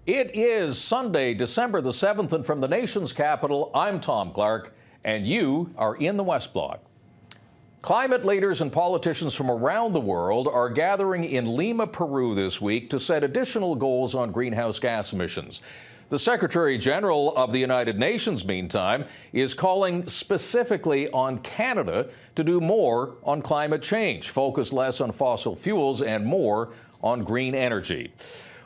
It is Sunday, December the 7th, and from the nation's capital, I'm Tom Clark, and you are in the West Block. Climate leaders and politicians from around the world are gathering in Lima, Peru this week to set additional goals on greenhouse gas emissions. The Secretary General of the United Nations, meantime, is calling specifically on Canada to do more on climate change, focus less on fossil fuels and more on green energy.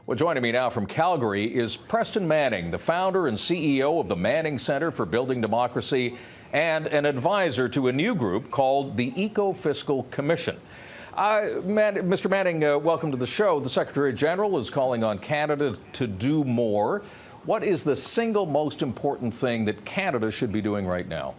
Well, joining me now from Calgary is Preston Manning, the founder and CEO of the Manning Center for Building Democracy and an advisor to a new group called the Eco-Fiscal Commission. Mr. Manning, welcome to the show. The Secretary General is calling on Canada to do more. What is the single most important thing that Canada should be doing right now?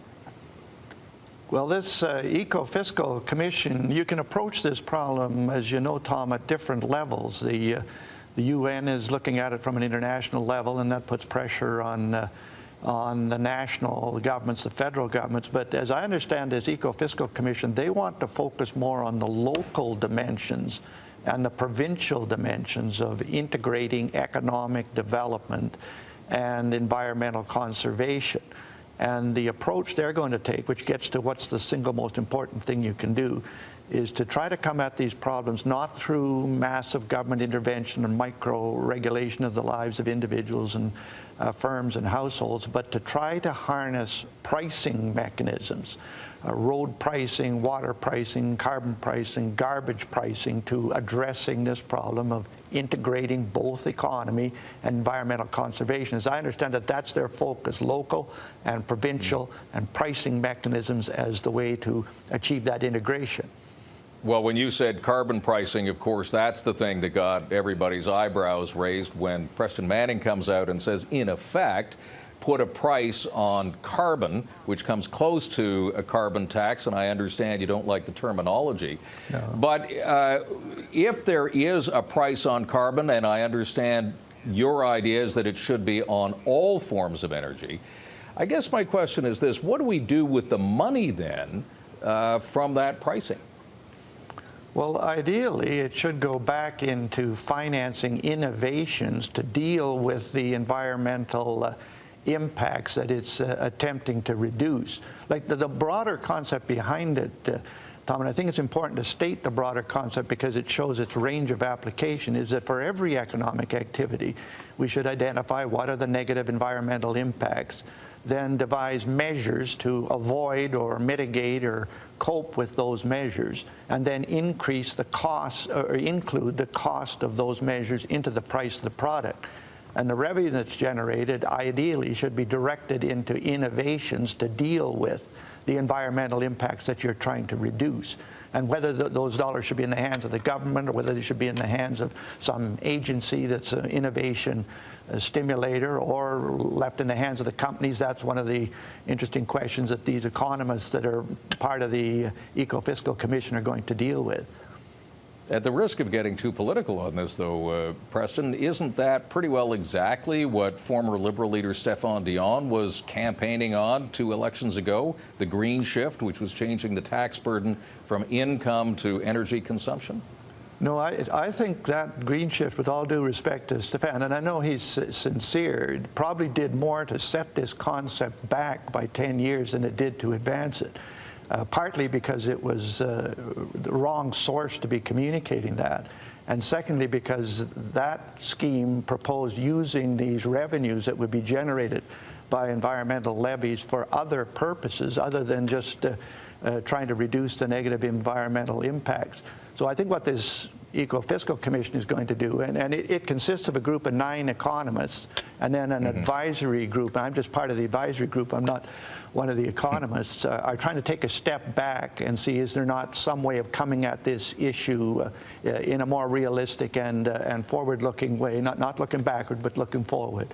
Well, this Eco-Fiscal Commission, you can approach this problem, as you know, Tom, at different levels. The UN is looking at it from an international level, and that puts pressure on the national governments, the federal governments. But as I understand this Eco-Fiscal Commission, they want to focus more on the local dimensions and the provincial dimensions of integrating economic development and environmental conservation. And the approach they're going to take, which gets to what's the single most important thing you can do, is to try to come at these problems not through massive government intervention and micro-regulation of the lives of individuals and firms and households, but to try to harness pricing mechanisms, road pricing, water pricing, carbon pricing, garbage pricing, to addressing this problem of integrating both economy and environmental conservation. As I understand it, that's their focus, local and provincial and pricing mechanisms as the way to achieve that integration. Well, when you said carbon pricing, of course, that's the thing that got everybody's eyebrows raised when Preston Manning comes out and says, in effect, put a price on carbon, which comes close to a carbon tax, and I understand you don't like the terminology. No. But if there is a price on carbon, and I understand your idea is that it should be on all forms of energy, I guess my question is this: what do we do with the money then from that pricing? Well, ideally, it should go back into financing innovations to deal with the environmental impacts that it's attempting to reduce. Like the broader concept behind it, Tom, and I think it's important to state the broader concept because it shows its range of application, is that for every economic activity, we should identify what are the negative environmental impacts, then devise measures to avoid or mitigate or cope with those measures, and then increase the cost or include the cost of those measures into the price of the product. And the revenue that's generated ideally should be directed into innovations to deal with the environmental impacts that you're trying to reduce. And whether those dollars should be in the hands of the government or whether they should be in the hands of some agency that's an innovation stimulator or left in the hands of the companies, that's one of the interesting questions that these economists that are part of the Eco-Fiscal Commission are going to deal with. At the risk of getting too political on this, though, Preston, isn't that pretty well exactly what former Liberal leader Stéphane Dion was campaigning on 2 elections ago? The green shift, which was changing the tax burden from income to energy consumption? No, I think that green shift, with all due respect to Stéphane, and I know he's sincere, probably did more to set this concept back by 10 years than it did to advance it. Partly because it was the wrong source to be communicating that, and secondly because that scheme proposed using these revenues that would be generated by environmental levies for other purposes other than just trying to reduce the negative environmental impacts. So I think what this Eco-Fiscal Commission is going to do, and it consists of a group of 9 economists and then an advisory group. I'm just part of the advisory group. I'm not one of the economists. Are trying to take a step back and see, is there not some way of coming at this issue in a more realistic and forward-looking way, not looking backward, but looking forward.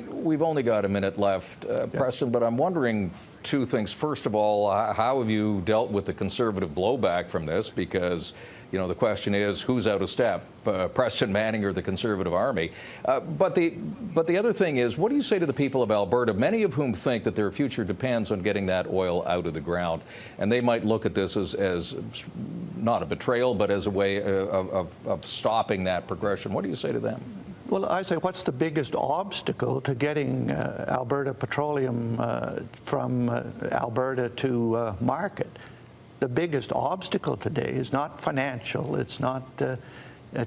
We've only got a minute left, Preston, but I'm wondering 2 things. First of all, how have you dealt with the conservative blowback from this? Because, you know, the question is, who's out of step, Preston Manning or the Conservative Army? But the other thing is, what do you say to the people of Alberta, many of whom think that their future depends on getting that oil out of the ground? And they might look at this as not a betrayal, but as a way of stopping that progression. What do you say to them? Well, I say, what's the biggest obstacle to getting Alberta Petroleum from Alberta to market? The biggest obstacle today is not financial, it's not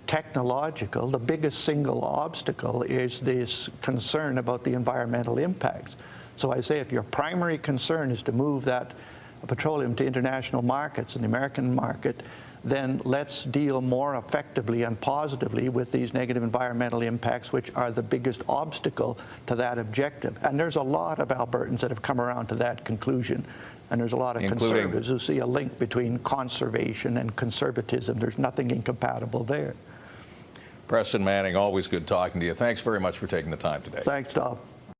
technological. The biggest single obstacle is this concern about the environmental impacts. So I say, if your primary concern is to move that petroleum to international markets and the American market, then let's deal more effectively and positively with these negative environmental impacts, which are the biggest obstacle to that objective. And there's a lot of Albertans that have come around to that conclusion. And there's a lot of conservatives who see a link between conservation and conservatism. There's nothing incompatible there. Preston Manning, always good talking to you. Thanks very much for taking the time today. Thanks, Tom.